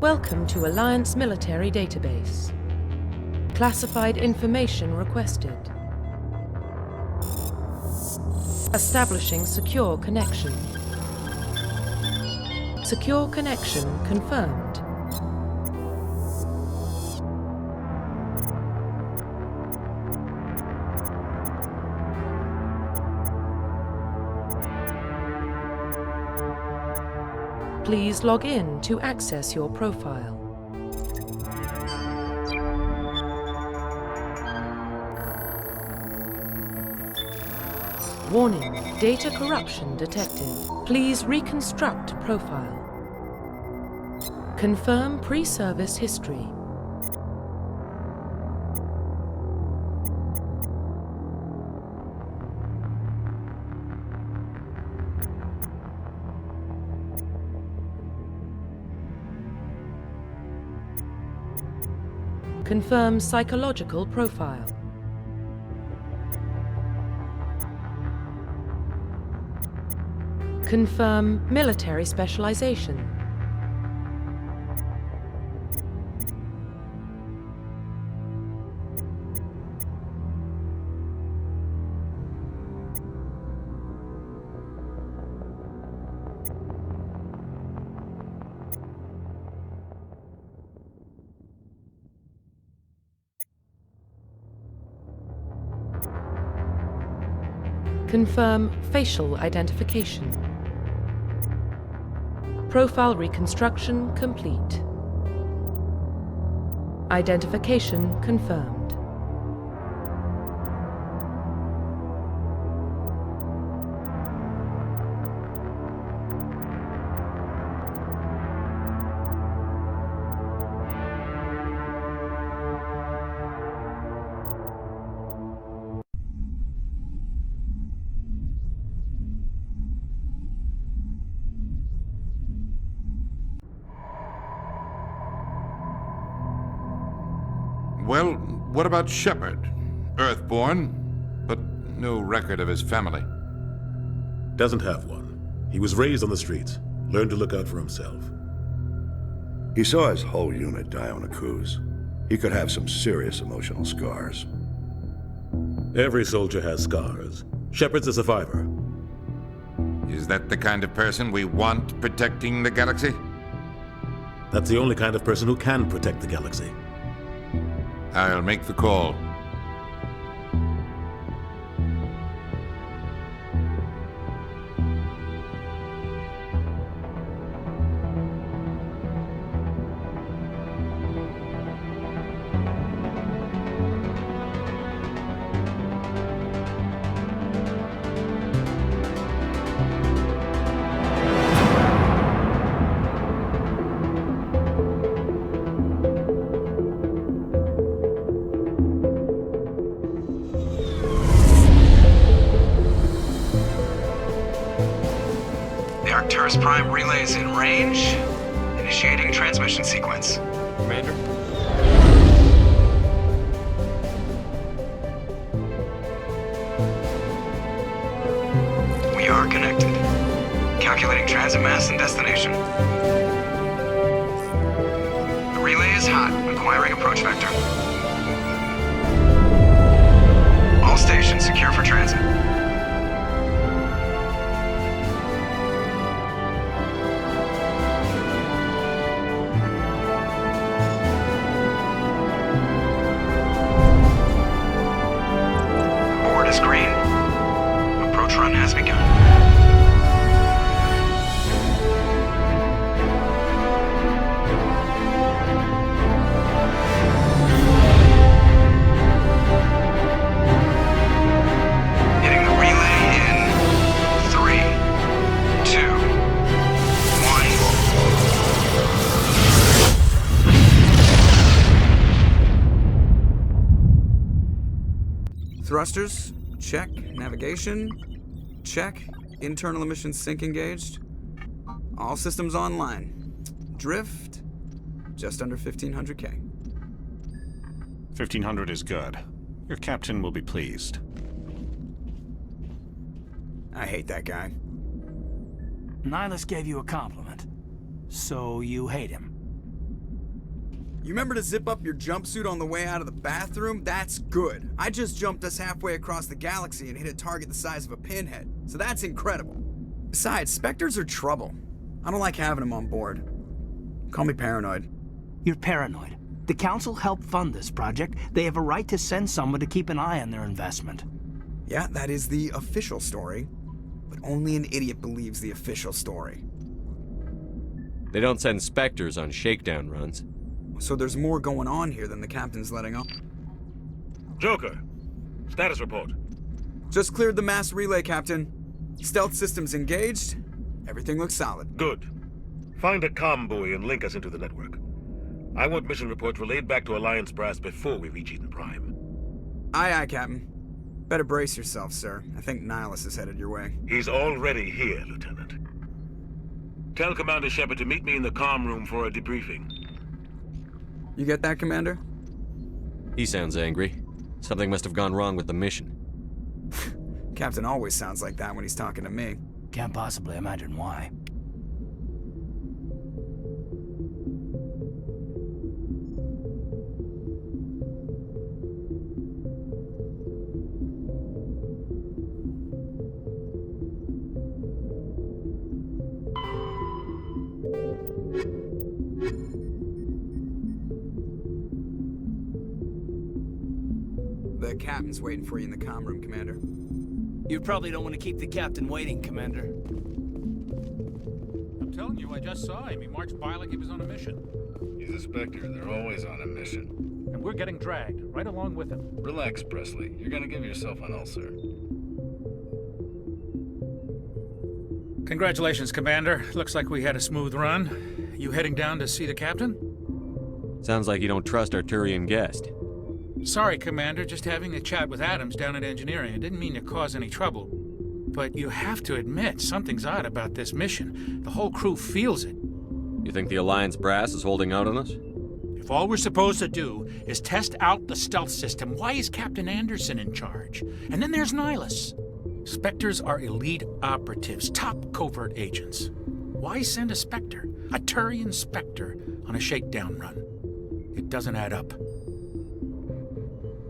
Welcome to Alliance Military Database. Classified information requested. Establishing secure connection. Secure connection confirmed. Please log in to access your profile. Warning, data corruption detected. Please reconstruct profile. Confirm pre-service history. Confirm psychological profile. Confirm military specialization. Confirm facial identification. Profile reconstruction complete. Identification confirmed. Well, what about Shepard? Earthborn, but no record of his family. Doesn't have one. He was raised on the streets, learned to look out for himself. He saw his whole unit die on a cruise. He could have some serious emotional scars. Every soldier has scars. Shepard's a survivor. Is that the kind of person we want protecting the galaxy? That's the only kind of person who can protect the galaxy. I'll make the call. Prime relays in range. Initiating transmission sequence. Commander? We are connected. Calculating transit mass and destination. The relay is hot, acquiring approach vector. All stations secure for transit. run has begun. Hitting the relay in 3, 2, 1. Thrusters, check. Navigation, check. Internal emissions sync engaged. All systems online. Drift, just under 1500K. 1500 is good. Your captain will be pleased. I hate that guy. Nihilus gave you a compliment. So you hate him. You remember to zip up your jumpsuit on the way out of the bathroom? That's good. I just jumped us halfway across the galaxy and hit a target the size of a pinhead. So that's incredible. Besides, Spectres are trouble. I don't like having them on board. Call me paranoid. You're paranoid. The Council helped fund this project. They have a right to send someone to keep an eye on their investment. Yeah, that is the official story. But only an idiot believes the official story. They don't send Spectres on shakedown runs. So there's more going on here than the captain's letting on. Joker, status report. Just cleared the mass relay, Captain. Stealth systems engaged. Everything looks solid. Good. Find a comm buoy and link us into the network. I want mission reports relayed back to Alliance brass before we reach Eden Prime. Aye, aye, Captain. Better brace yourself, sir. I think Nihilus is headed your way. He's already here, Lieutenant. Tell Commander Shepard to meet me in the comm room for a debriefing. You get that, Commander? He sounds angry. Something must have gone wrong with the mission. Captain always sounds like that when he's talking to me. Can't possibly imagine why. The captain's waiting for you in the comm room, Commander. You probably don't want to keep the captain waiting, Commander. I'm telling you, I just saw him. He marched by like he was on a mission. He's a Spectre. They're always on a mission. And we're getting dragged, right along with him. Relax, Presley. You're gonna give yourself an ulcer. Congratulations, Commander. Looks like we had a smooth run. You heading down to see the captain? Sounds like you don't trust our Turian guest. Sorry, Commander. Just having a chat with Adams down at engineering. I didn't mean to cause any trouble. But you have to admit, something's odd about this mission. The whole crew feels it. You think the Alliance brass is holding out on us? If all we're supposed to do is test out the stealth system, why is Captain Anderson in charge? And then there's Nihilus. Spectres are elite operatives, top covert agents. Why send a Spectre, a Turian Spectre, on a shakedown run? It doesn't add up.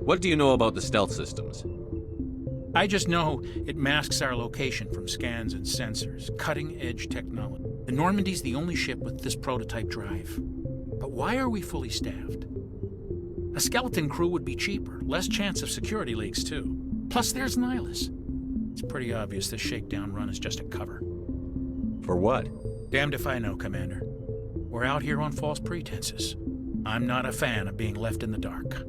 What do you know about the stealth systems? I just know it masks our location from scans and sensors. Cutting-edge technology. The Normandie's the only ship with this prototype drive. But why are we fully staffed? A skeleton crew would be cheaper, less chance of security leaks, too. Plus, there's Nihilus. It's pretty obvious this shakedown run is just a cover. For what? Damned if I know, Commander. We're out here on false pretenses. I'm not a fan of being left in the dark.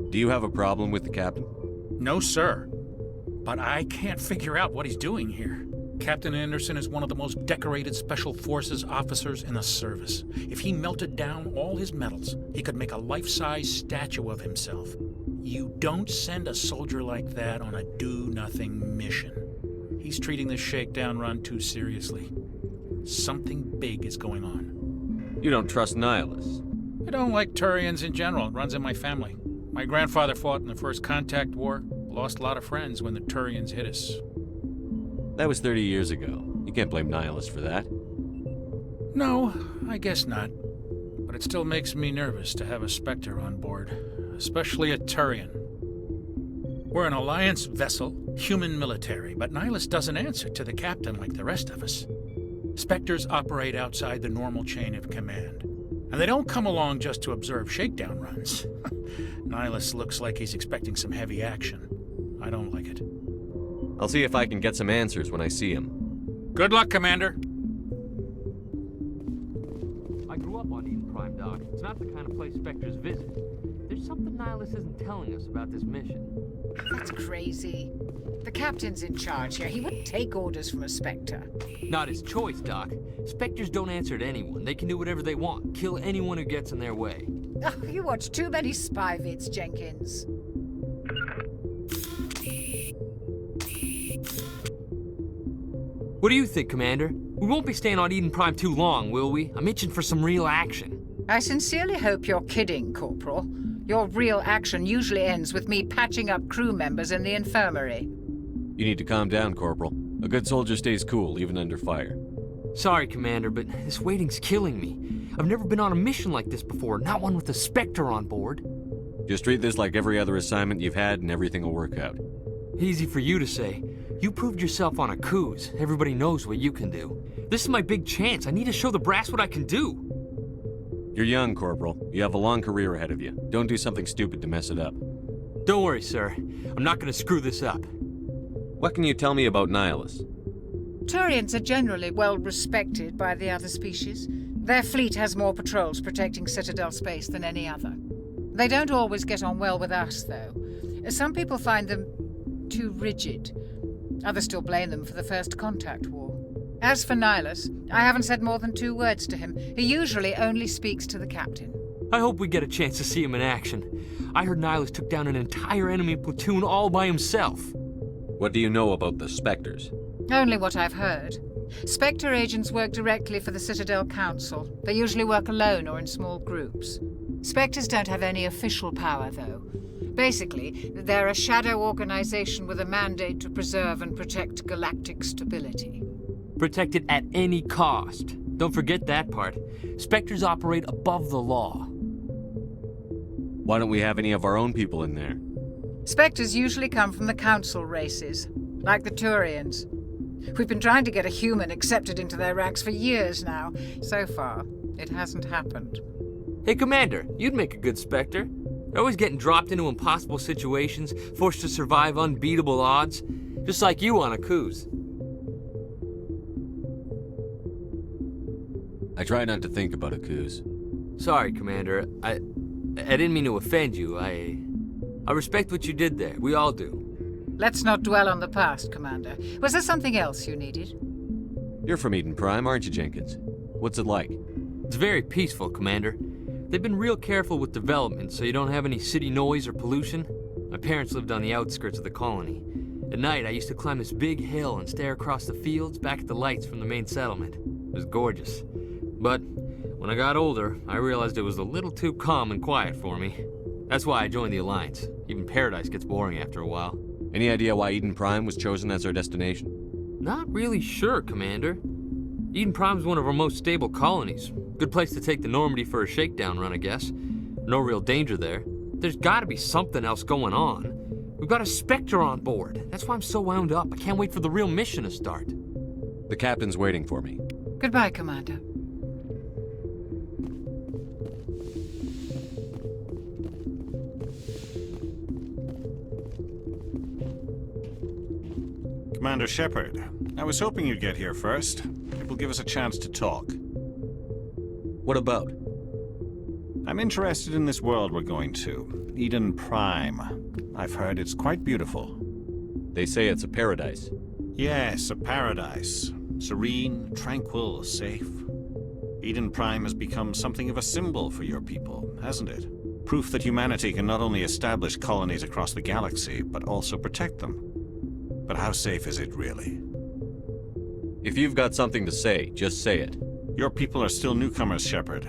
Do you have a problem with the captain? No, sir. But I can't figure out what he's doing here. Captain Anderson is one of the most decorated Special Forces officers in the service. If he melted down all his medals, he could make a life-size statue of himself. You don't send a soldier like that on a do-nothing mission. He's treating this shakedown run too seriously. Something big is going on. You don't trust Nihilus? I don't like Turians in general. It runs in my family. My grandfather fought in the First Contact War. Lost a lot of friends when the Turians hit us. That was 30 years ago. You can't blame Nihilus for that. No, I guess not. But it still makes me nervous to have a Spectre on board, especially a Turian. We're an Alliance vessel, human military, but Nihilus doesn't answer to the captain like the rest of us. Spectres operate outside the normal chain of command. And they don't come along just to observe shakedown runs. Nihilus looks like he's expecting some heavy action. I don't like it. I'll see if I can get some answers when I see him. Good luck, Commander. I grew up on Eden Prime, Doc. It's not the kind of place Spectres visit. There's something Nihilus isn't telling us about this mission. That's crazy. The captain's in charge here. He wouldn't take orders from a Spectre. Not his choice, Doc. Spectres don't answer to anyone. They can do whatever they want. Kill anyone who gets in their way. Oh, you watch too many spy vids, Jenkins. What do you think, Commander? We won't be staying on Eden Prime too long, will we? I'm itching for some real action. I sincerely hope you're kidding, Corporal. Your real action usually ends with me patching up crew members in the infirmary. You need to calm down, Corporal. A good soldier stays cool, even under fire. Sorry, Commander, but this waiting's killing me. I've never been on a mission like this before, not one with a Spectre on board. Just treat this like every other assignment you've had and everything will work out. Easy for you to say. You proved yourself on a cruise. Everybody knows what you can do. This is my big chance. I need to show the brass what I can do. You're young, Corporal. You have a long career ahead of you. Don't do something stupid to mess it up. Don't worry, sir. I'm not gonna screw this up. What can you tell me about Nihilus? Turians are generally well respected by the other species. Their fleet has more patrols protecting Citadel space than any other. They don't always get on well with us, though. Some people find them too rigid. Others still blame them for the First Contact War. As for Nihilus, I haven't said more than 2 words to him. He usually only speaks to the captain. I hope we get a chance to see him in action. I heard Nihilus took down an entire enemy platoon all by himself. What do you know about the Spectres? Only what I've heard. Spectre agents work directly for the Citadel Council. They usually work alone or in small groups. Spectres don't have any official power, though. Basically, they're a shadow organization with a mandate to preserve and protect galactic stability. Protect it at any cost. Don't forget that part. Spectres operate above the law. Why don't we have any of our own people in there? Spectres usually come from the Council races, like the Turians. We've been trying to get a human accepted into their ranks for years now. So far, it hasn't happened. Hey, Commander, you'd make a good Spectre. You're always getting dropped into impossible situations, forced to survive unbeatable odds, just like you on a cruise. I try not to think about a cruise. Sorry, Commander. I didn't mean to offend you. I respect what you did there. We all do. Let's not dwell on the past, Commander. Was there something else you needed? You're from Eden Prime, aren't you, Jenkins? What's it like? It's very peaceful, Commander. They've been real careful with development, so you don't have any city noise or pollution. My parents lived on the outskirts of the colony. At night, I used to climb this big hill and stare across the fields back at the lights from the main settlement. It was gorgeous. But when I got older, I realized it was a little too calm and quiet for me. That's why I joined the Alliance. Even Paradise gets boring after a while. Any idea why Eden Prime was chosen as our destination? Not really sure, Commander. Eden Prime's one of our most stable colonies. Good place to take the Normandy for a shakedown run, I guess. No real danger there. There's gotta be something else going on. We've got a Spectre on board. That's why I'm so wound up. I can't wait for the real mission to start. The captain's waiting for me. Goodbye, Commander. Commander Shepard, I was hoping you'd get here first. It will give us a chance to talk. What about? I'm interested in this world we're going to, Eden Prime. I've heard it's quite beautiful. They say it's a paradise. Yes, a paradise. Serene, tranquil, safe. Eden Prime has become something of a symbol for your people, hasn't it? Proof that humanity can not only establish colonies across the galaxy, but also protect them. But how safe is it, really? If you've got something to say, just say it. Your people are still newcomers, Shepard.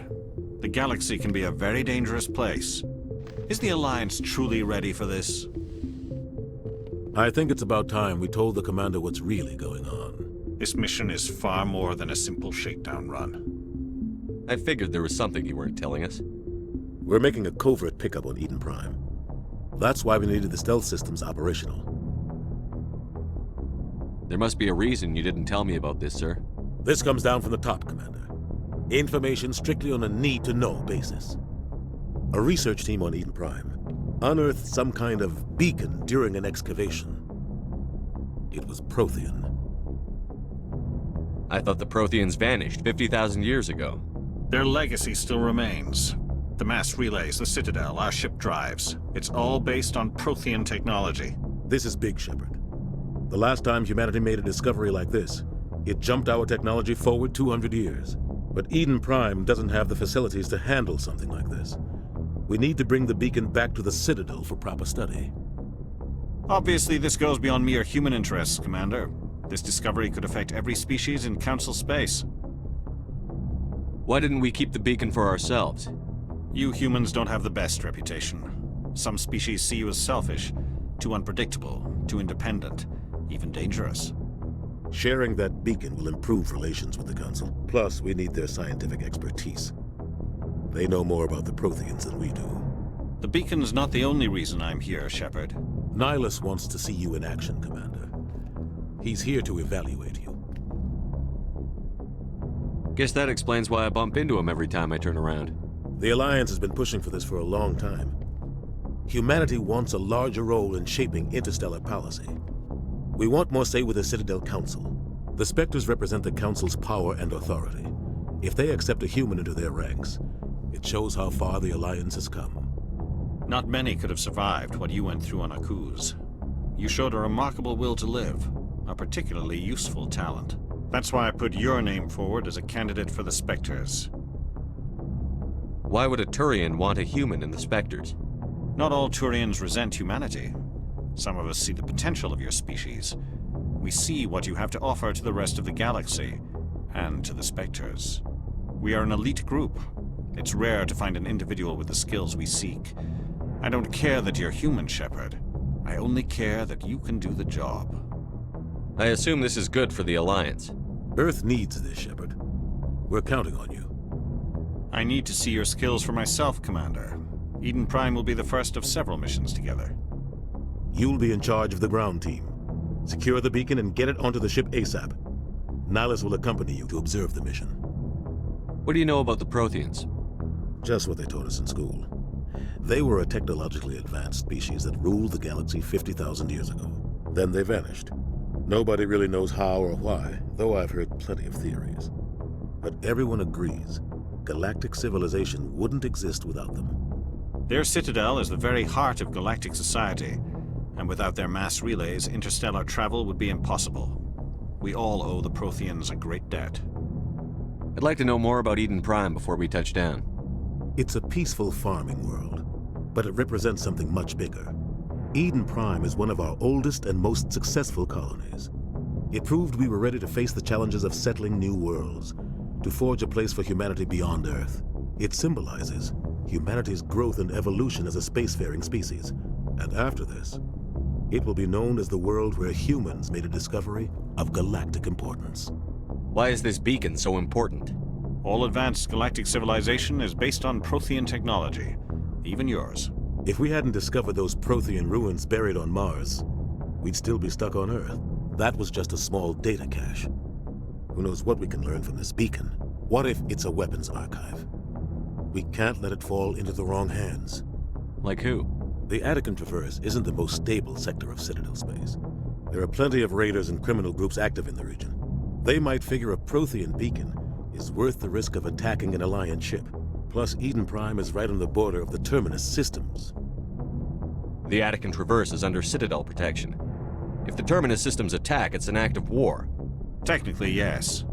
The galaxy can be a very dangerous place. Is the Alliance truly ready for this? I think it's about time we told the Commander what's really going on. This mission is far more than a simple shakedown run. I figured there was something you weren't telling us. We're making a covert pickup on Eden Prime. That's why we needed the stealth systems operational. There must be a reason you didn't tell me about this, sir. This comes down from the top, Commander. Information strictly on a need-to-know basis. A research team on Eden Prime unearthed some kind of beacon during an excavation. It was Prothean. I thought the Protheans vanished 50,000 years ago. Their legacy still remains. The mass relays, the Citadel, our ship drives. It's all based on Prothean technology. This is big, Shepard. The last time humanity made a discovery like this, it jumped our technology forward 200 years. But Eden Prime doesn't have the facilities to handle something like this. We need to bring the beacon back to the Citadel for proper study. Obviously, this goes beyond mere human interests, Commander. This discovery could affect every species in Council space. Why didn't we keep the beacon for ourselves? You humans don't have the best reputation. Some species see you as selfish, too unpredictable, too independent, even dangerous. Sharing that beacon will improve relations with the Council. Plus, we need their scientific expertise. They know more about the Protheans than we do. The beacon's not the only reason I'm here, Shepard. Nihilus wants to see you in action, Commander. He's here to evaluate you. Guess that explains why I bump into him every time I turn around. The Alliance has been pushing for this for a long time. Humanity wants a larger role in shaping interstellar policy. We want more say with the Citadel Council. The Spectres represent the Council's power and authority. If they accept a human into their ranks, it shows how far the Alliance has come. Not many could have survived what you went through on Akuz. You showed a remarkable will to live, a particularly useful talent. That's why I put your name forward as a candidate for the Spectres. Why would a Turian want a human in the Spectres? Not all Turians resent humanity. Some of us see the potential of your species. We see what you have to offer to the rest of the galaxy, and to the Spectres. We are an elite group. It's rare to find an individual with the skills we seek. I don't care that you're human, Shepard. I only care that you can do the job. I assume this is good for the Alliance. Earth needs this, Shepard. We're counting on you. I need to see your skills for myself, Commander. Eden Prime will be the first of several missions together. You'll be in charge of the ground team. Secure the beacon and get it onto the ship ASAP. Nihilus will accompany you to observe the mission. What do you know about the Protheans? Just what they taught us in school. They were a technologically advanced species that ruled the galaxy 50,000 years ago. Then they vanished. Nobody really knows how or why, though I've heard plenty of theories. But everyone agrees, galactic civilization wouldn't exist without them. Their citadel is the very heart of galactic society, and without their mass relays, interstellar travel would be impossible. We all owe the Protheans a great debt. I'd like to know more about Eden Prime before we touch down. It's a peaceful farming world, but it represents something much bigger. Eden Prime is one of our oldest and most successful colonies. It proved we were ready to face the challenges of settling new worlds, to forge a place for humanity beyond Earth. It symbolizes humanity's growth and evolution as a spacefaring species. And after this, it will be known as the world where humans made a discovery of galactic importance. Why is this beacon so important? All advanced galactic civilization is based on Prothean technology, even yours. If we hadn't discovered those Prothean ruins buried on Mars, we'd still be stuck on Earth. That was just a small data cache. Who knows what we can learn from this beacon? What if it's a weapons archive? We can't let it fall into the wrong hands. Like who? The Attican Traverse isn't the most stable sector of Citadel space. There are plenty of raiders and criminal groups active in the region. They might figure a Prothean beacon is worth the risk of attacking an Alliance ship. Plus, Eden Prime is right on the border of the Terminus systems. The Attican Traverse is under Citadel protection. If the Terminus systems attack, it's an act of war. Technically, yes.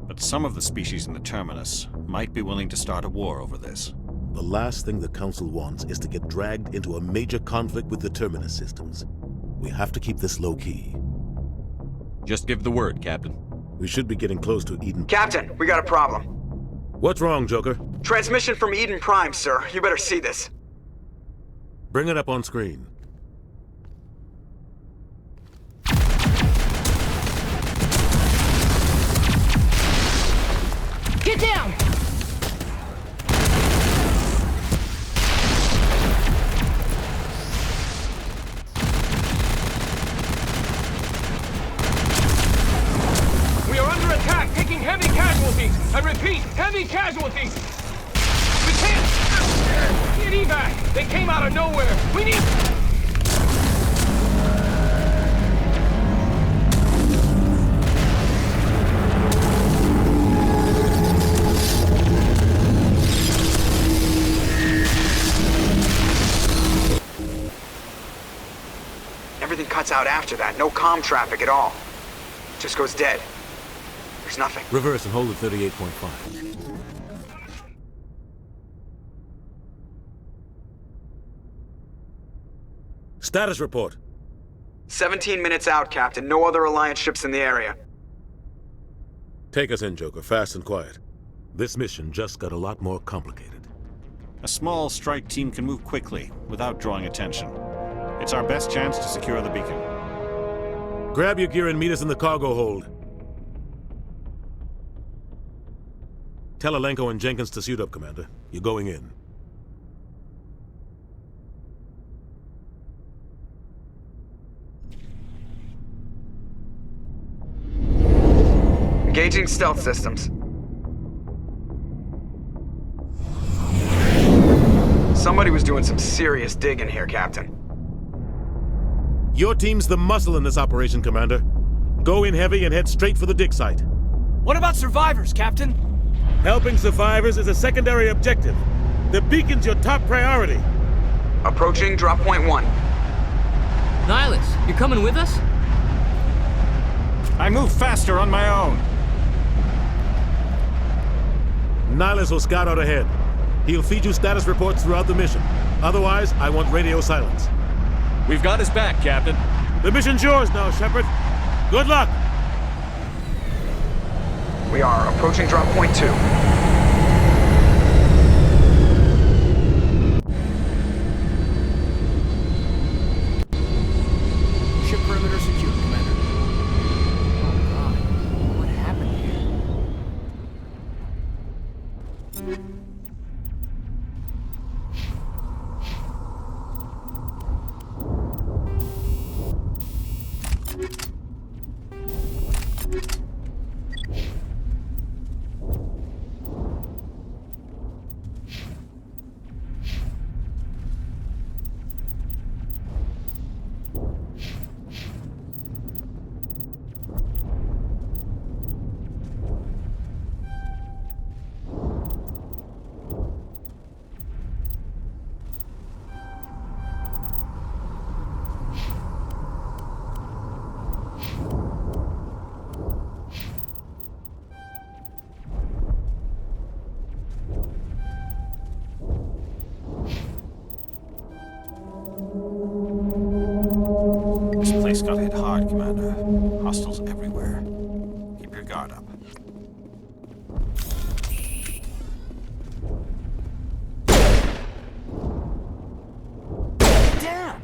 But some of the species in the Terminus might be willing to start a war over this. The last thing the Council wants is to get dragged into a major conflict with the Terminus systems. We have to keep this low-key. Just give the word, Captain. We should be getting close to Eden... Captain, we got a problem. What's wrong, Joker? Transmission from Eden Prime, sir. You better see this. Bring it up on screen. Get down! We are under attack, taking heavy casualties. I repeat, heavy casualties. We can't get evac. They came out of nowhere. We need... Everything cuts out after that. No comm traffic at all. Just goes dead. There's nothing. Reverse and hold at 38.5. Status report. 17 minutes out, Captain. No other Alliance ships in the area. Take us in, Joker, fast and quiet. This mission just got a lot more complicated. A small strike team can move quickly, without drawing attention. It's our best chance to secure the beacon. Grab your gear and meet us in the cargo hold. Tell Alenko and Jenkins to suit up, Commander. You're going in. Engaging stealth systems. Somebody was doing some serious digging here, Captain. Your team's the muscle in this operation, Commander. Go in heavy and head straight for the dig site. What about survivors, Captain? Helping survivors is a secondary objective. The beacon's your top priority. Approaching drop point 1. Nihilus, you coming with us? I move faster on my own. Nihilus will scout out ahead. He'll feed you status reports throughout the mission. Otherwise, I want radio silence. We've got his back, Captain. The mission's yours now, Shepard. Good luck! We are approaching drop point 2. Ship perimeter secure, Commander. Oh God, what happened here? This place got hit hard, Commander. Hostiles everywhere. Keep your guard up. Damn!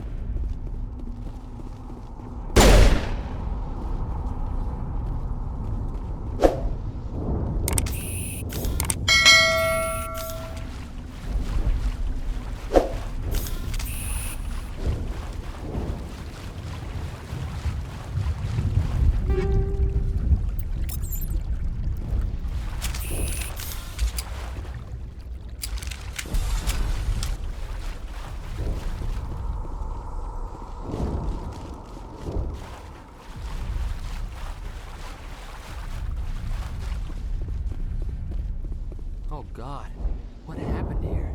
Oh God, what happened here?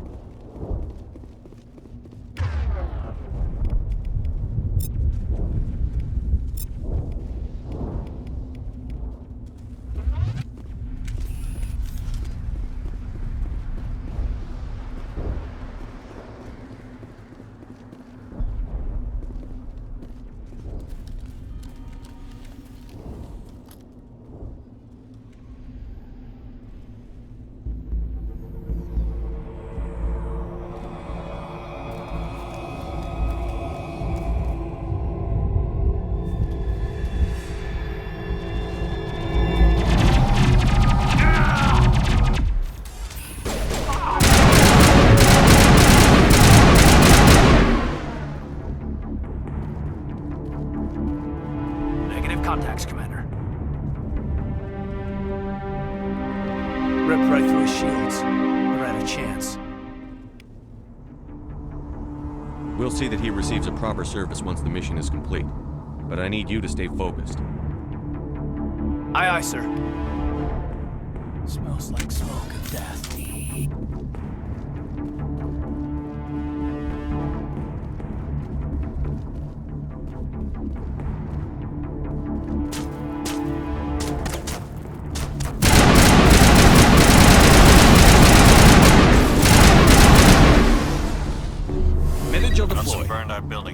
Contacts, Commander. Ripped right through his shields. We're at a chance. We'll see that he receives a proper service once the mission is complete. But I need you to stay focused. Aye, aye, sir. Smells like smoke of death.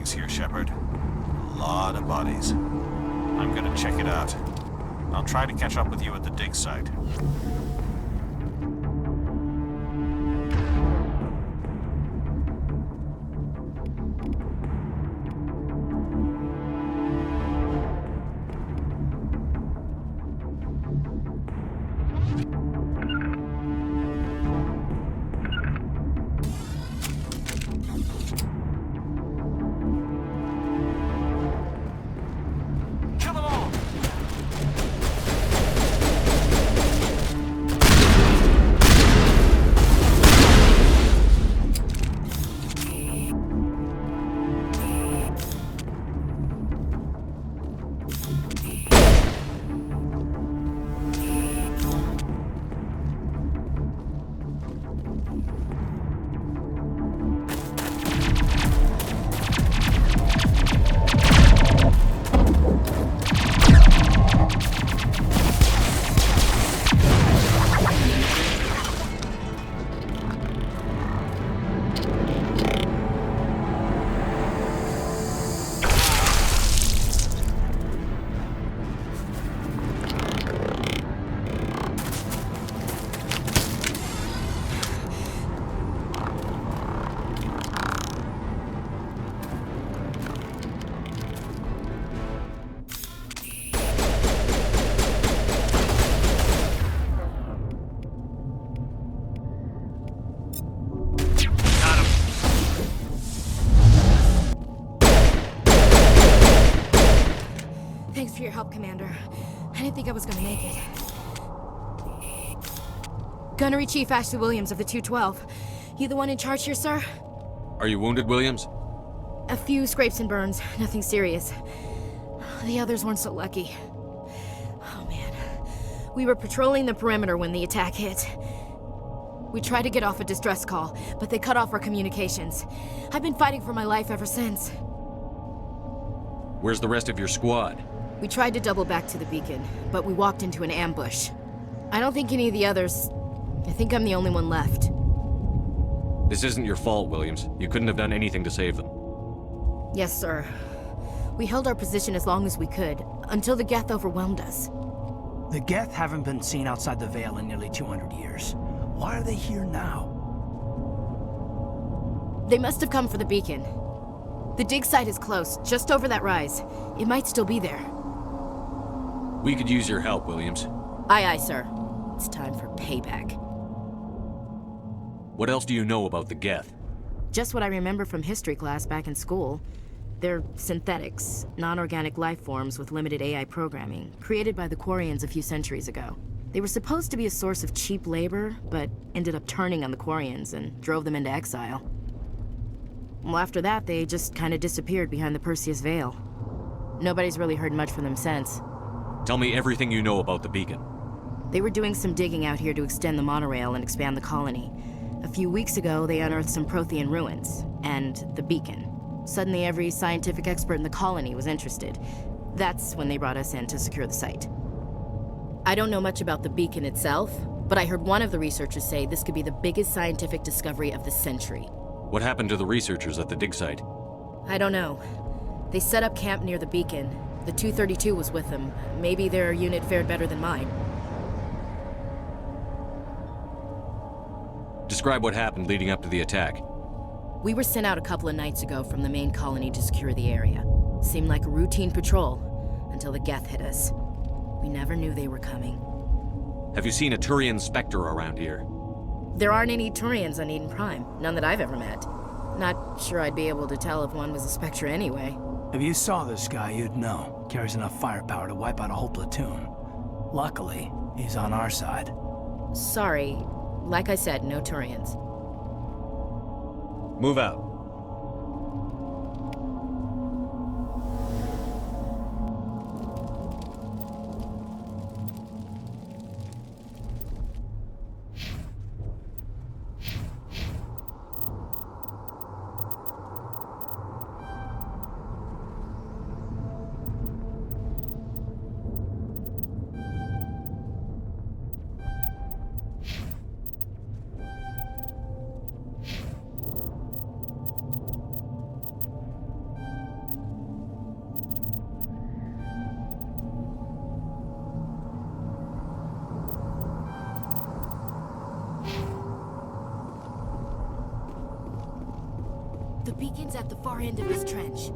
bodies here, Shepard. A lot of bodies. I'm gonna check it out. I'll try to catch up with you at the dig site. Thanks for your help, Commander. I didn't think I was gonna make it. Gunnery Chief Ashley Williams of the 212. You the one in charge here, sir? Are you wounded, Williams? A few scrapes and burns, nothing serious. The others weren't so lucky. Oh man. We were patrolling the perimeter when the attack hit. We tried to get off a distress call, but they cut off our communications. I've been fighting for my life ever since. Where's the rest of your squad? We tried to double back to the beacon, but we walked into an ambush. I don't think any of the others... I think I'm the only one left. This isn't your fault, Williams. You couldn't have done anything to save them. Yes, sir. We held our position as long as we could, until the Geth overwhelmed us. The Geth haven't been seen outside the Veil in nearly 200 years. Why are they here now? They must have come for the beacon. The dig site is close, just over that rise. It might still be there. We could use your help, Williams. Aye, aye, sir. It's time for payback. What else do you know about the Geth? Just what I remember from history class back in school. They're synthetics, non-organic life forms with limited AI programming, created by the Quarians a few centuries ago. They were supposed to be a source of cheap labor, but ended up turning on the Quarians and drove them into exile. Well, after that, they just kind of disappeared behind the Perseus Veil. Nobody's really heard much from them since. Tell me everything you know about the beacon. They were doing some digging out here to extend the monorail and expand the colony. A few weeks ago, they unearthed some Prothean ruins, and the beacon. Suddenly, every scientific expert in the colony was interested. That's when they brought us in to secure the site. I don't know much about the beacon itself, but I heard one of the researchers say this could be the biggest scientific discovery of the century. What happened to the researchers at the dig site? I don't know. They set up camp near the beacon. The 232 was with them. Maybe their unit fared better than mine. Describe what happened leading up to the attack. We were sent out a couple of nights ago from the main colony to secure the area. Seemed like a routine patrol, until the Geth hit us. We never knew they were coming. Have you seen a Turian Spectre around here? There aren't any Turians on Eden Prime. None that I've ever met. Not sure I'd be able to tell if one was a Spectre anyway. If you saw this guy, you'd know. Carries enough firepower to wipe out a whole platoon. Luckily, he's on our side. Sorry. Like I said, no Turians. Move out. beacon's at the far end of this trench.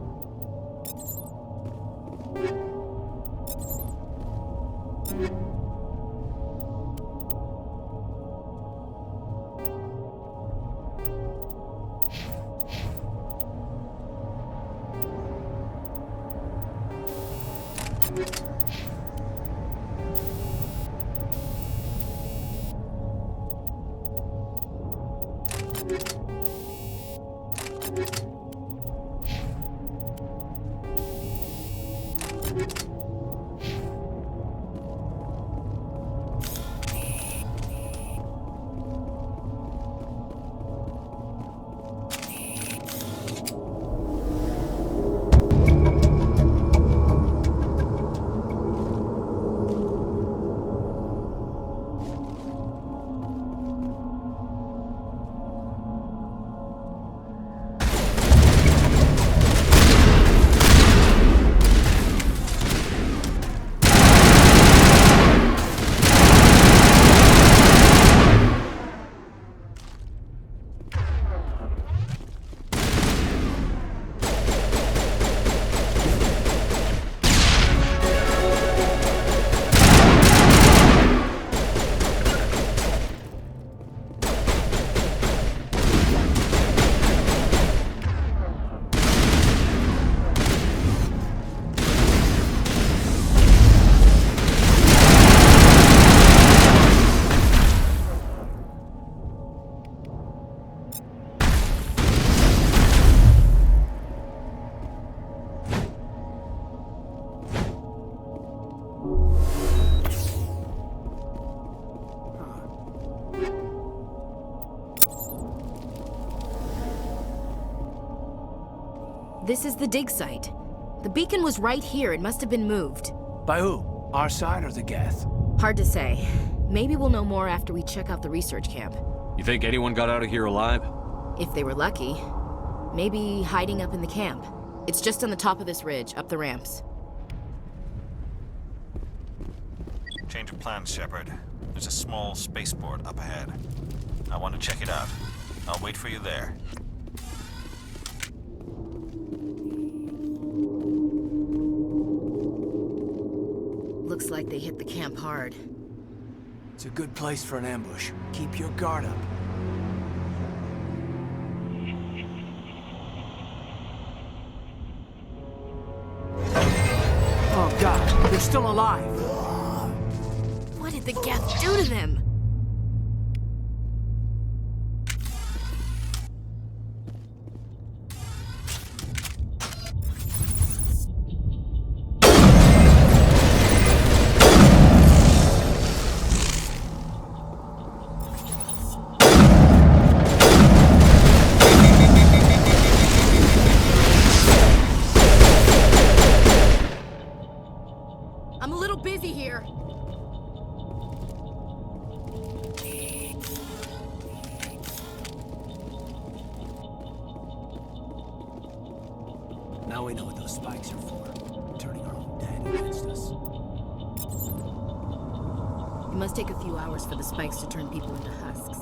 This is the dig site. The beacon was right here. It must have been moved. By who? Our side or the Geth? Hard to say. Maybe we'll know more after we check out the research camp. You think anyone got out of here alive? If they were lucky. Maybe hiding up in the camp. It's just on the top of this ridge, up the ramps. Change of plans, Shepard. There's a small spaceport up ahead. I want to check it out. I'll wait for you there. Looks like they hit the camp hard. It's a good place for an ambush. Keep your guard up. Oh God, they're still alive. What did the Geth do to them? I'm a little busy here. Now we know what those spikes are for. Turning our own dead against us. It must take a few hours for the spikes to turn people into husks.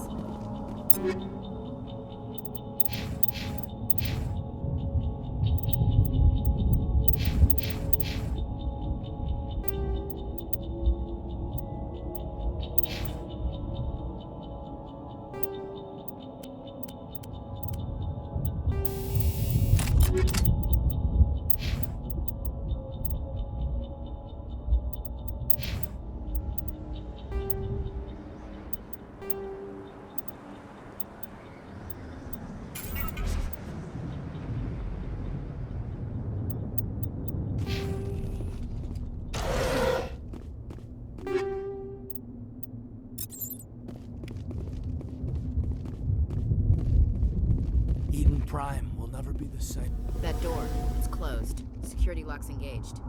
Prime will never be the same. That door, it's closed. Security lock's engaged.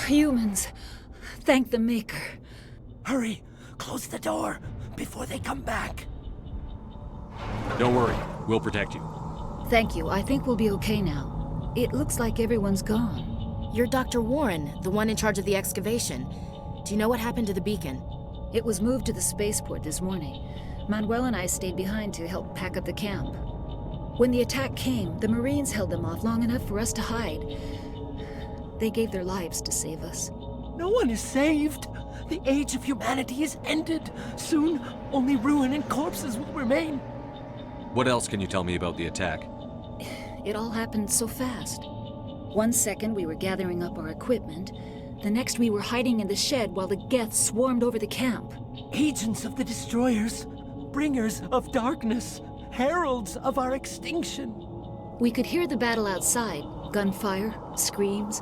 Humans, thank the Maker. Hurry, close the door before they come back. Don't worry, we'll protect you. Thank you. I think we'll be okay now. It looks like everyone's gone. You're Dr. Warren, the one in charge of the excavation. Do you know what happened to the beacon? It was moved to the spaceport this morning. Manuel and I stayed behind to help pack up the camp. When the attack came, the Marines held them off long enough for us to hide. They gave their lives to save us. No one is saved. The age of humanity is ended. Soon, only ruin and corpses will remain. What else can you tell me about the attack? It all happened so fast. 1 second we were gathering up our equipment. The next we were hiding in the shed while the Geth swarmed over the camp. Agents of the destroyers, bringers of darkness, heralds of our extinction. We could hear the battle outside. Gunfire, screams.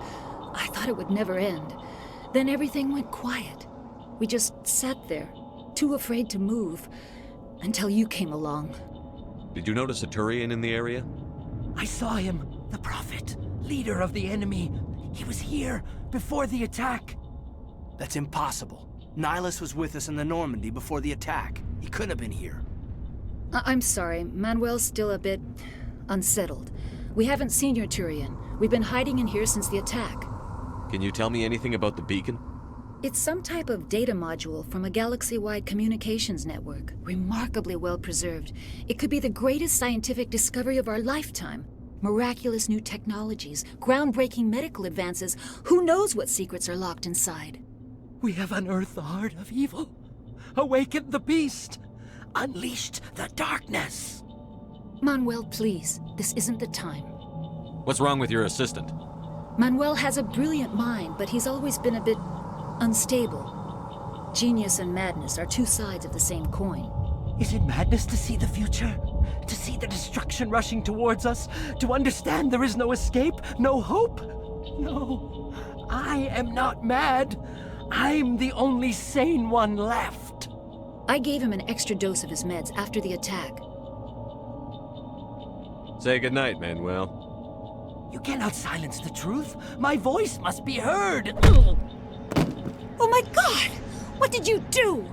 I thought it would never end. Then everything went quiet. We just sat there, too afraid to move, until you came along. Did you notice a Turian in the area? I saw him, the Prophet, leader of the enemy. He was here before the attack. That's impossible. Nihilus was with us in the Normandy before the attack. He couldn't have been here. I'm sorry, Manuel's still a bit unsettled. We haven't seen your Turian. We've been hiding in here since the attack. Can you tell me anything about the beacon? It's some type of data module from a galaxy-wide communications network. Remarkably well preserved. It could be the greatest scientific discovery of our lifetime. Miraculous new technologies, groundbreaking medical advances. Who knows what secrets are locked inside? We have unearthed the heart of evil, awakened the beast, unleashed the darkness. Manuel, please. This isn't the time. What's wrong with your assistant? Manuel has a brilliant mind, but he's always been a bit unstable. Genius and madness are two sides of the same coin. Is it madness to see the future? To see the destruction rushing towards us? To understand there is no escape? No hope? No, I am not mad. I'm the only sane one left. I gave him an extra dose of his meds after the attack. Say goodnight, Manuel. You cannot silence the truth. My voice must be heard. Oh my God! What did you do?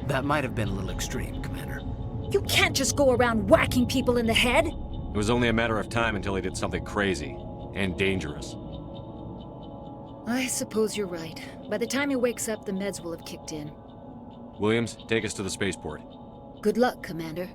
That might have been a little extreme, Commander. You can't just go around whacking people in the head. It was only a matter of time until he did something crazy and dangerous. I suppose you're right. By the time he wakes up, the meds will have kicked in. Williams, take us to the spaceport. Good luck, Commander.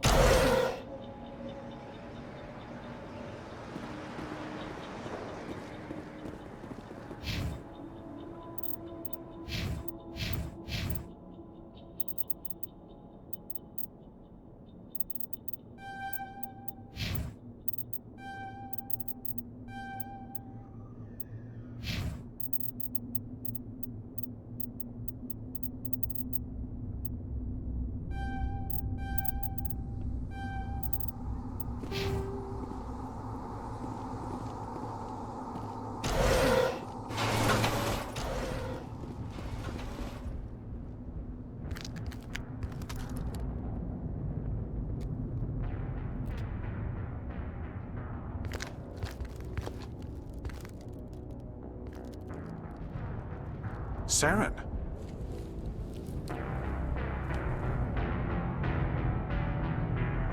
Saren.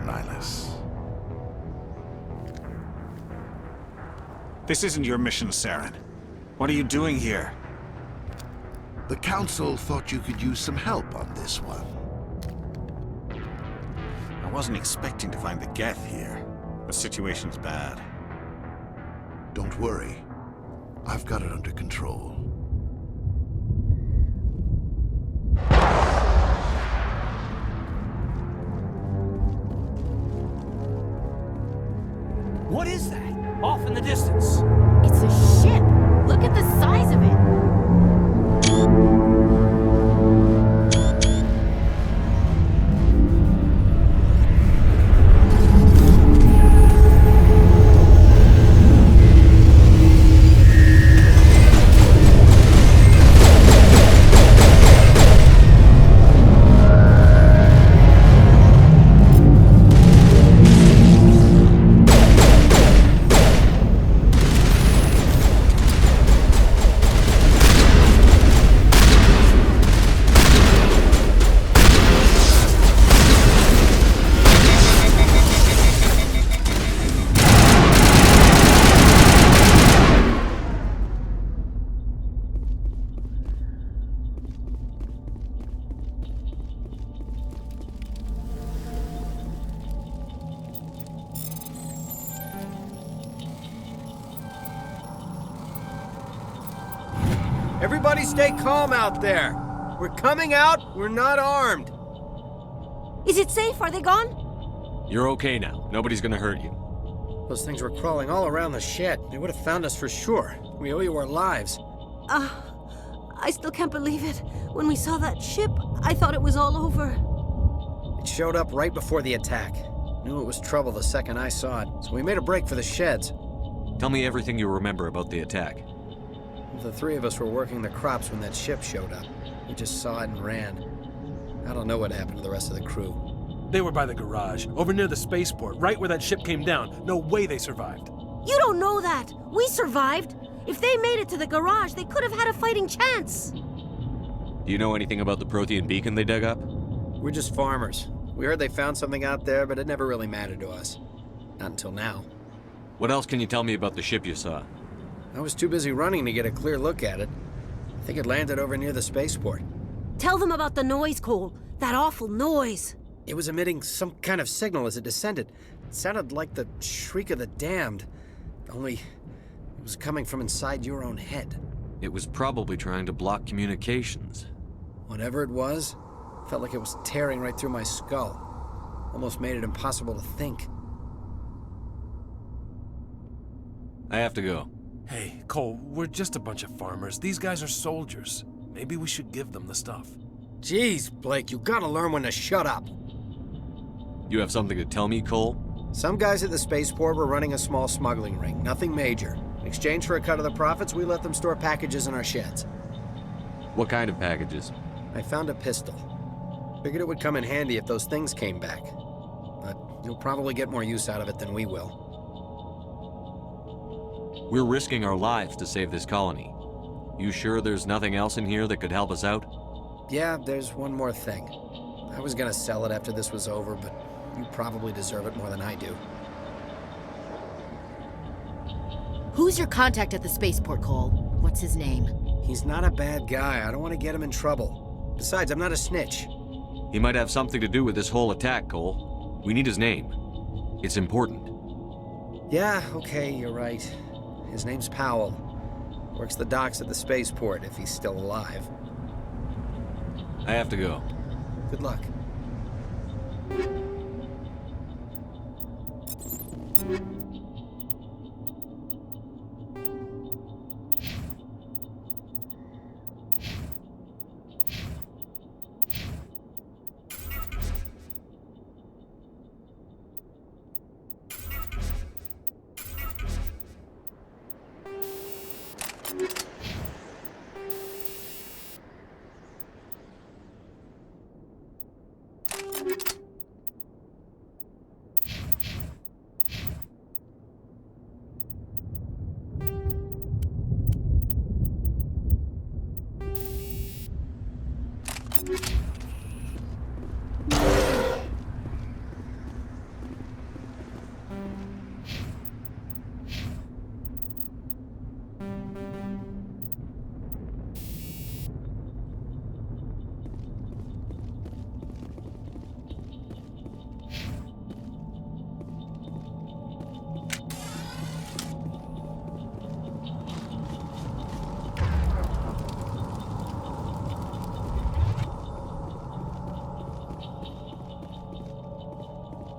Nihilus. This isn't your mission, Saren. What are you doing here? The Council thought you could use some help on this one. I wasn't expecting to find the Geth here. The situation's bad. Don't worry. I've got it under control. What is that? Off in the distance. It's a ship. Look at the size of it. Everybody stay calm out there. We're coming out, we're not armed. Is it safe? Are they gone? You're okay now. Nobody's gonna hurt you. Those things were crawling all around the shed. They would have found us for sure. We owe you our lives. I still can't believe it. When we saw that ship, I thought it was all over. It showed up right before the attack. Knew it was trouble the second I saw it, so we made a break for the sheds. Tell me everything you remember about the attack. The three of us were working the crops when that ship showed up. We just saw it and ran. I don't know what happened to the rest of the crew. They were by the garage, over near the spaceport, right where that ship came down. No way they survived. You don't know that. We survived. If they made it to the garage, they could have had a fighting chance. Do you know anything about the Prothean beacon they dug up? We're just farmers. We heard they found something out there, but it never really mattered to us. Not until now. What else can you tell me about the ship you saw? I was too busy running to get a clear look at it. I think it landed over near the spaceport. Tell them about the noise, Cole. That awful noise. It was emitting some kind of signal as it descended. It sounded like the shriek of the damned, only it was coming from inside your own head. It was probably trying to block communications. Whatever it was, felt like it was tearing right through my skull. Almost made it impossible to think. I have to go. Hey, Cole, we're just a bunch of farmers. These guys are soldiers. Maybe we should give them the stuff. Jeez, Blake, you gotta learn when to shut up. You have something to tell me, Cole? Some guys at the spaceport were running a small smuggling ring, nothing major. In exchange for a cut of the profits, we let them store packages in our sheds. What kind of packages? I found a pistol. Figured it would come in handy if those things came back. But you'll probably get more use out of it than we will. We're risking our lives to save this colony. You sure there's nothing else in here that could help us out? Yeah, there's one more thing. I was gonna sell it after this was over, but you probably deserve it more than I do. Who's your contact at the spaceport, Cole? What's his name? He's not a bad guy. I don't want to get him in trouble. Besides, I'm not a snitch. He might have something to do with this whole attack, Cole. We need his name. It's important. Yeah, okay, you're right. His name's Powell. Works the docks at the spaceport, if he's still alive. I have to go. Good luck.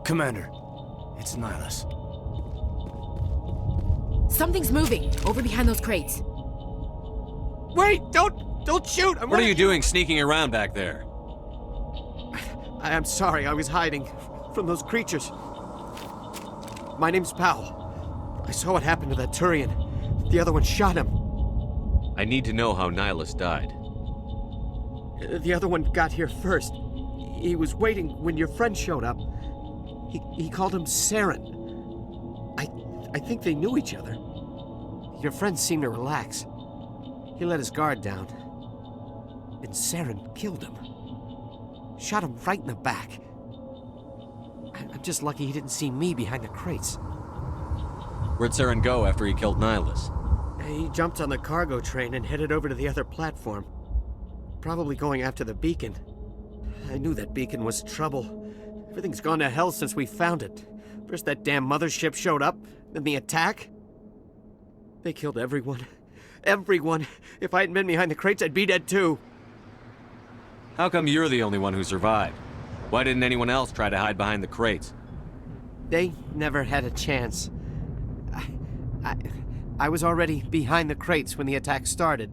Commander, it's Nihilus. Something's moving over behind those crates. Wait! Don't shoot! What are you doing sneaking around back there? I'm sorry, I was hiding from those creatures. My name's Powell. I saw what happened to that Turian. The other one shot him. I need to know how Nihilus died. The other one got here first. He was waiting when your friend showed up. He called him Saren. I think they knew each other. Your friend seemed to relax. He let his guard down. And Saren killed him. Shot him right in the back. I'm just lucky he didn't see me behind the crates. Where'd Saren go after he killed Nihilus? He jumped on the cargo train and headed over to the other platform. Probably going after the beacon. I knew that beacon was trouble. Everything's gone to hell since we found it. First that damn mothership showed up, then the attack. They killed everyone. Everyone. If I hadn't been behind the crates, I'd be dead too. How come you're the only one who survived? Why didn't anyone else try to hide behind the crates? They never had a chance. I was already behind the crates when the attack started.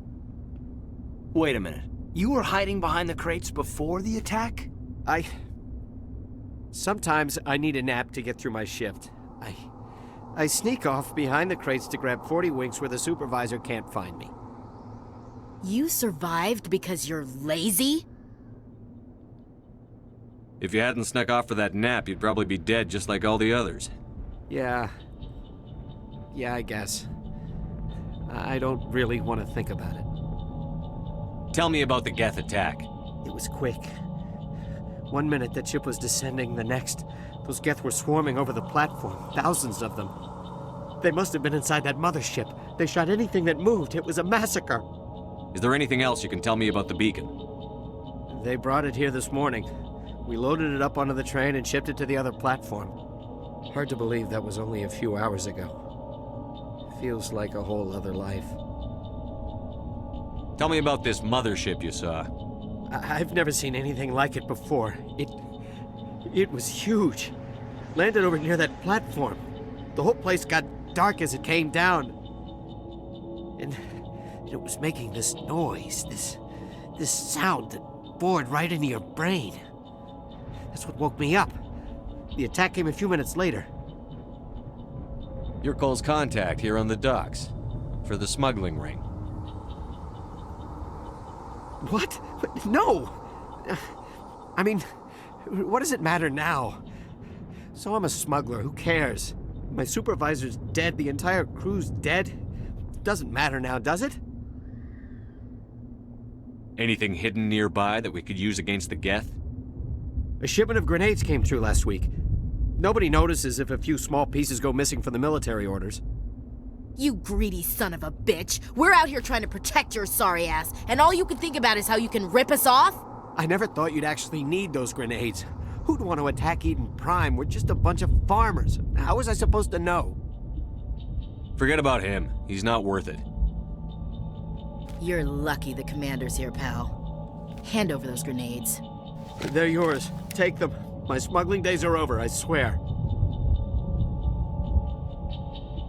Wait a minute. You were hiding behind the crates before the attack? Sometimes I need a nap to get through my shift. I sneak off behind the crates to grab 40 winks where the supervisor can't find me. You survived because you're lazy? If you hadn't snuck off for that nap, you'd probably be dead just like all the others. Yeah, I guess. I don't really want to think about it. Tell me about the Geth attack. It was quick. 1 minute that ship was descending, the next, those Geth were swarming over the platform, thousands of them. They must have been inside that mothership. They shot anything that moved. It was a massacre. Is there anything else you can tell me about the beacon? They brought it here this morning. We loaded it up onto the train and shipped it to the other platform. Hard to believe that was only a few hours ago. Feels like a whole other life. Tell me about this mothership you saw. I've never seen anything like it before. It was huge. Landed over near that platform. The whole place got dark as it came down. And it was making this noise, this sound that bored right into your brain. That's what woke me up. The attack came a few minutes later. You're Cole's contact here on the docks. For the smuggling ring. What? No! I mean, what does it matter now? So I'm a smuggler, who cares? My supervisor's dead, the entire crew's dead. Doesn't matter now, does it? Anything hidden nearby that we could use against the Geth? A shipment of grenades came through last week. Nobody notices if a few small pieces go missing from the military orders. You greedy son of a bitch. We're out here trying to protect your sorry ass, and all you can think about is how you can rip us off? I never thought you'd actually need those grenades. Who'd want to attack Eden Prime? We're just a bunch of farmers. How was I supposed to know? Forget about him. He's not worth it. You're lucky the commander's here, pal. Hand over those grenades. They're yours. Take them. My smuggling days are over, I swear.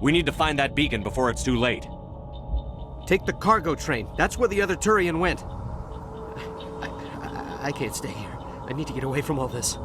We need to find that beacon before it's too late. Take the cargo train. That's where the other Turian went. I can't stay here. I need to get away from all this.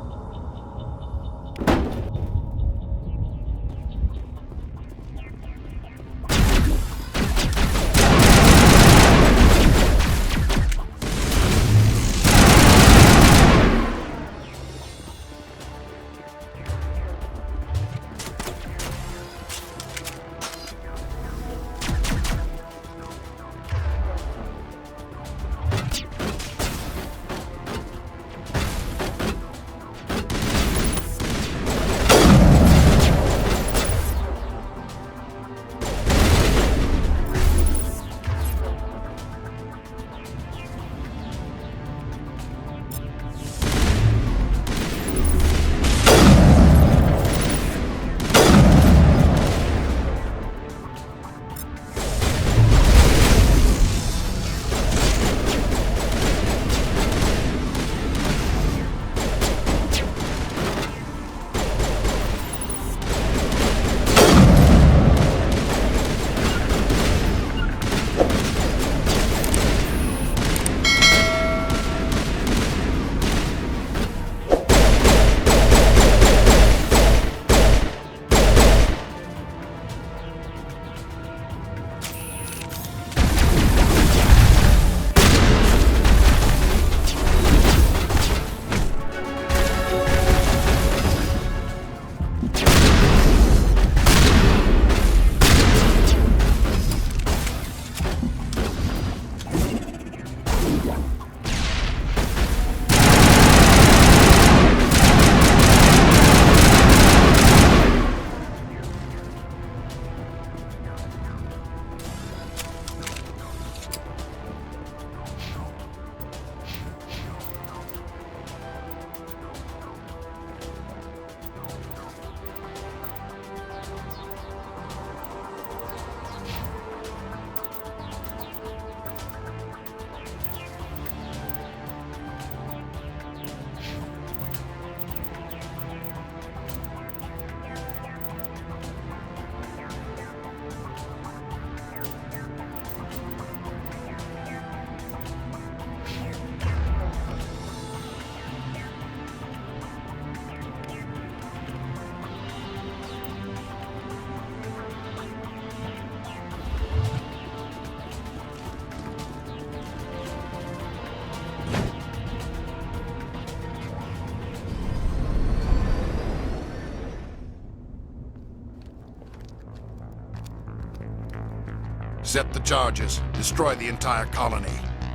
Set the charges. Destroy the entire colony.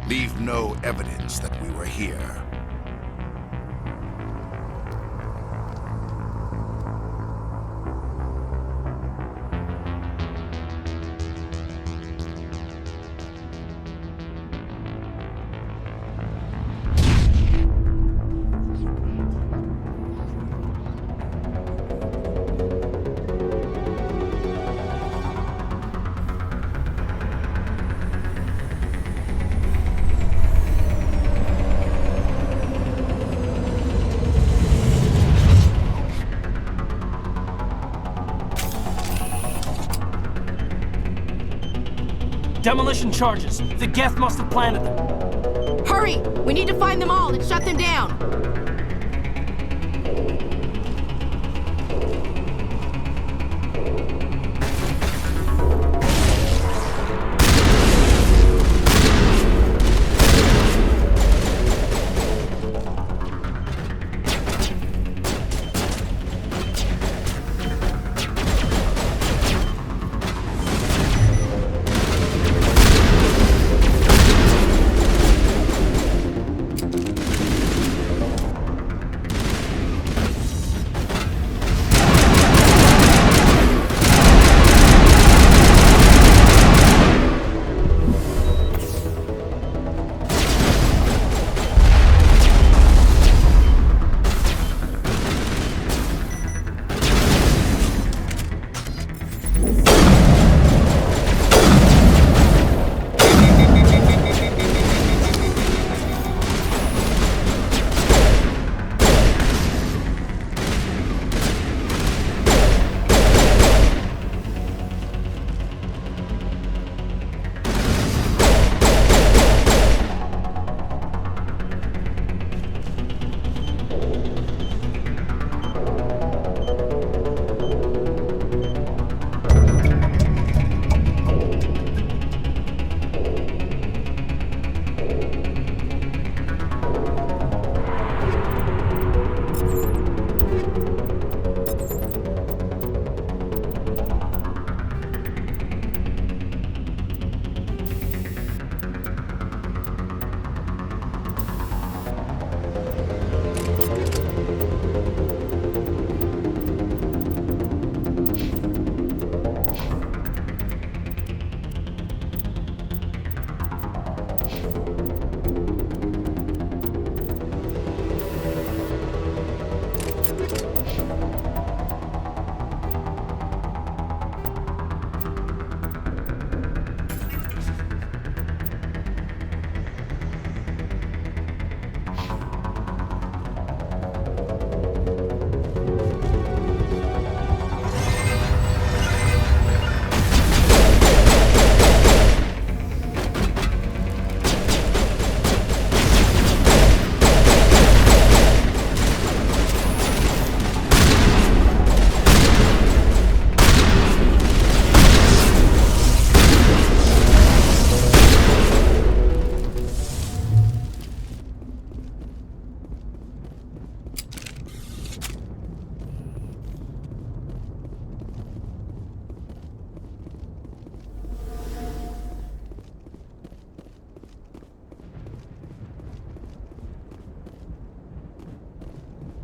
Leave no evidence that we were here. Demolition charges. The Geth must have planted them. Hurry! We need to find them all and shut them down!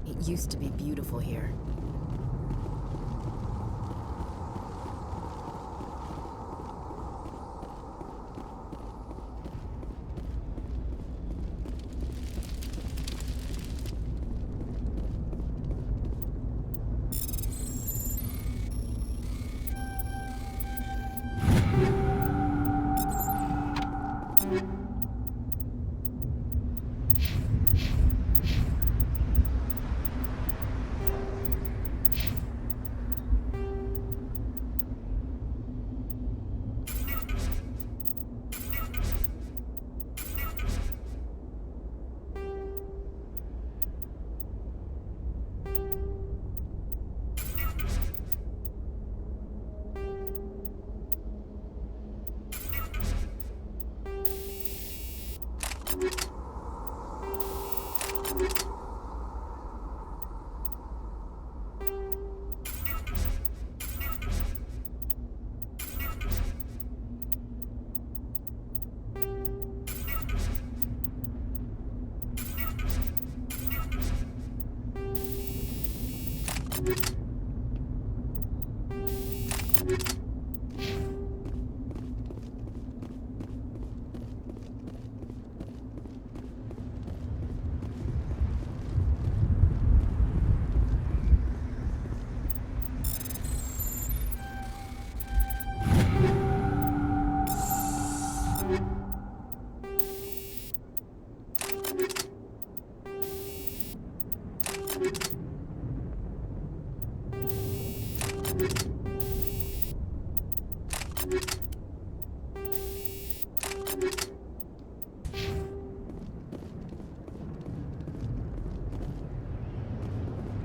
It used to be beautiful here.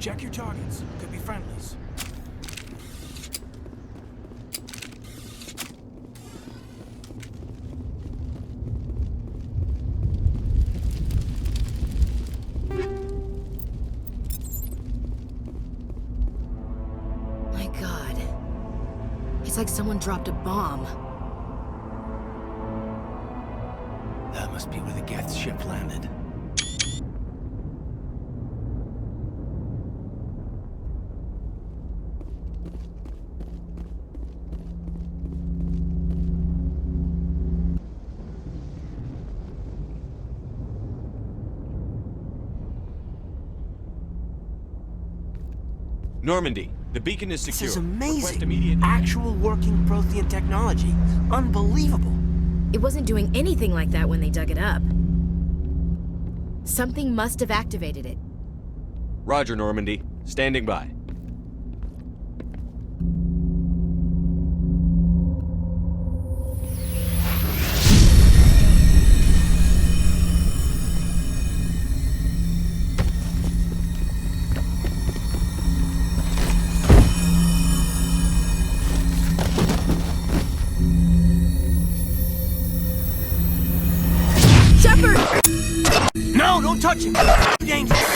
Check your targets. Could be friendlies. My God. It's like someone dropped a bomb. That must be where the Geth ship landed. Normandy, the beacon is secure. This is Request amazing. immediate... Actual working Prothean technology. Unbelievable. It wasn't doing anything like that when they dug it up. Something must have activated it. Roger, Normandy. Standing by. No, don't touch him! Dangerous!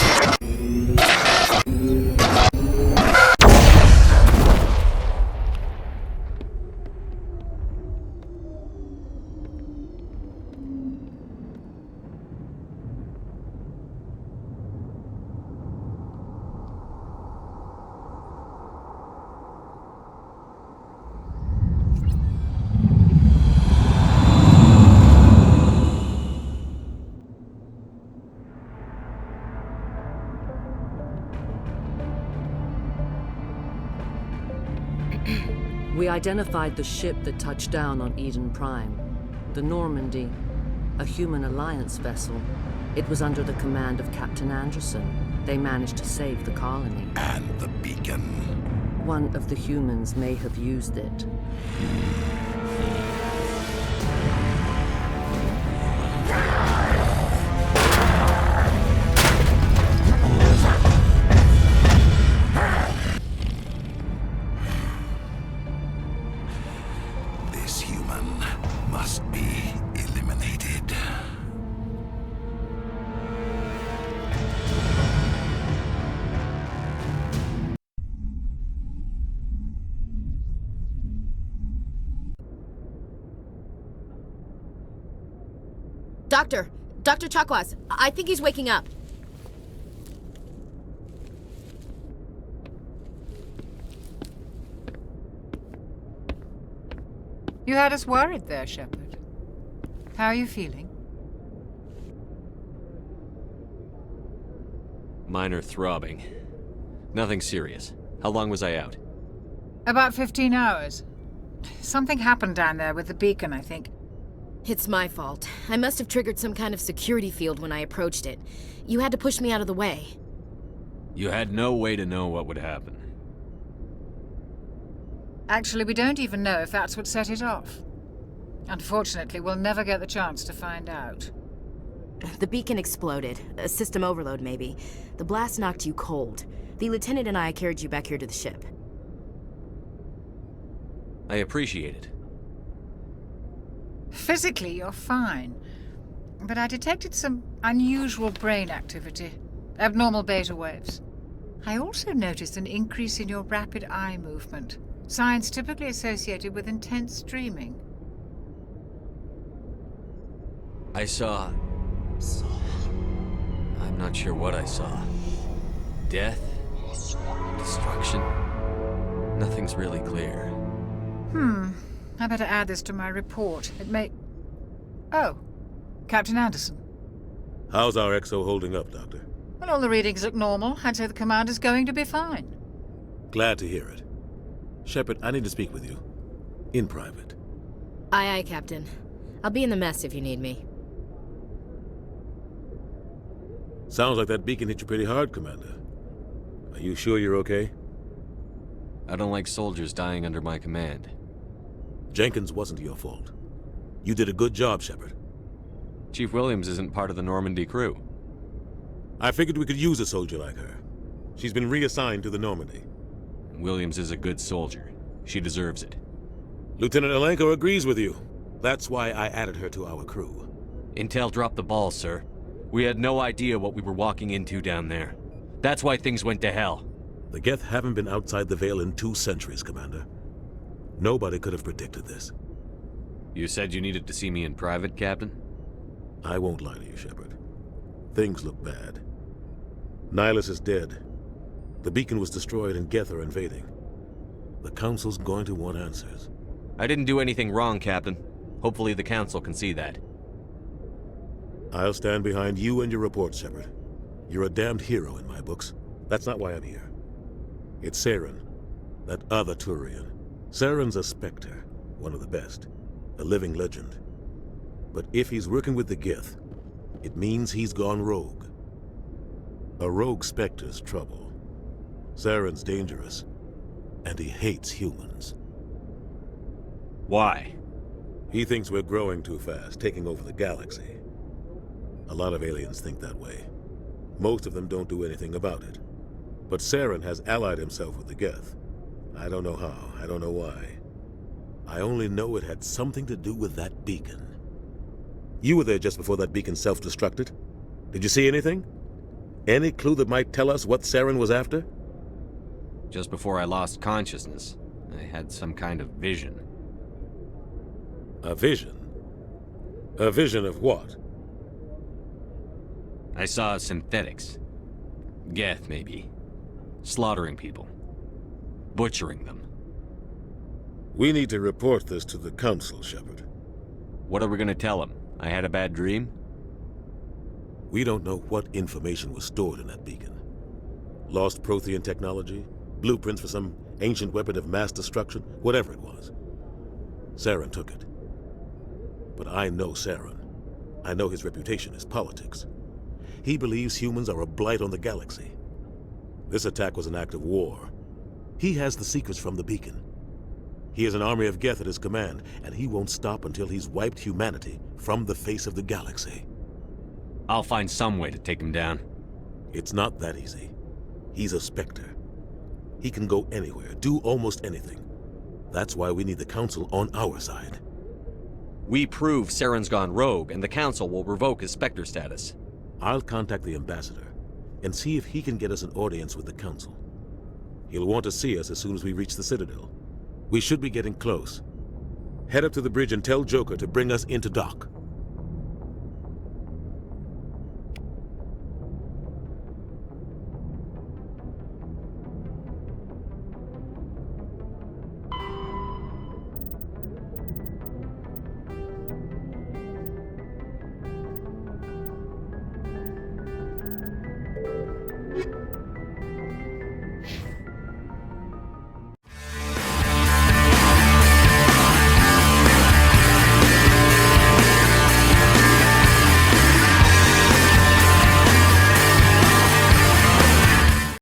We identified the ship that touched down on Eden Prime. The Normandy, a human alliance vessel. It was under the command of Captain Anderson. They managed to save the colony. And the beacon. One of the humans may have used it. This human must be eliminated. Dr. Chakwas, I think he's waking up. You had us worried there, Shepard. How are you feeling? Minor throbbing. Nothing serious. How long was I out? About 15 hours. Something happened down there with the beacon, I think. It's my fault. I must have triggered some kind of security field when I approached it. You had to push me out of the way. You had no way to know what would happen. Actually, we don't even know if that's what set it off. Unfortunately, we'll never get the chance to find out. The beacon exploded. A system overload, maybe. The blast knocked you cold. The lieutenant and I carried you back here to the ship. I appreciate it. Physically, you're fine. But I detected some unusual brain activity. Abnormal beta waves. I also noticed an increase in your rapid eye movement. Signs typically associated with intense dreaming. I saw... I'm not sure what I saw. Death? Destruction? Nothing's really clear. I better add this to my report. It may... Oh, Captain Anderson. How's our XO holding up, Doctor? Well, all the readings look normal. I'd say the commander's going to be fine. Glad to hear it. Shepard, I need to speak with you. In private. Aye, aye, Captain. I'll be in the mess if you need me. Sounds like that beacon hit you pretty hard, Commander. Are you sure you're okay? I don't like soldiers dying under my command. Jenkins wasn't your fault. You did a good job, Shepard. Chief Williams isn't part of the Normandy crew. I figured we could use a soldier like her. She's been reassigned to the Normandy. Williams is a good soldier. She deserves it. Lieutenant Alenko agrees with you. That's why I added her to our crew. Intel dropped the ball, sir. We had no idea what we were walking into down there. That's why things went to hell. The Geth haven't been outside the Veil in 2 centuries, Commander. Nobody could have predicted this. You said you needed to see me in private, Captain? I won't lie to you, Shepard. Things look bad. Nihilus is dead. The beacon was destroyed and Geth are invading. The Council's going to want answers. I didn't do anything wrong, Captain. Hopefully the Council can see that. I'll stand behind you and your report, Shepard. You're a damned hero in my books. That's not why I'm here. It's Saren, that other Turian. Saren's a Spectre, one of the best. A living legend. But if he's working with the Geth, it means he's gone rogue. A rogue Spectre's trouble. Saren's dangerous, and he hates humans. Why? He thinks we're growing too fast, taking over the galaxy. A lot of aliens think that way. Most of them don't do anything about it. But Saren has allied himself with the Geth. I don't know how, I don't know why. I only know it had something to do with that beacon. You were there just before that beacon self-destructed. Did you see anything? Any clue that might tell us what Saren was after? Just before I lost consciousness, I had some kind of vision. A vision? A vision of what? I saw synthetics. Geth, maybe. Slaughtering people. Butchering them. We need to report this to the Council, Shepard. What are we gonna tell them? I had a bad dream? We don't know what information was stored in that beacon. Lost Prothean technology? Blueprints for some ancient weapon of mass destruction? Whatever it was. Saren took it. But I know Saren. I know his reputation is politics. He believes humans are a blight on the galaxy. This attack was an act of war. He has the secrets from the beacon. He has an army of Geth at his command, and he won't stop until he's wiped humanity from the face of the galaxy. I'll find some way to take him down. It's not that easy. He's a Spectre. He can go anywhere, do almost anything. That's why we need the Council on our side. We prove Saren's gone rogue, and the Council will revoke his Spectre status. I'll contact the Ambassador and see if he can get us an audience with the Council. He'll want to see us as soon as we reach the Citadel. We should be getting close. Head up to the bridge and tell Joker to bring us into dock.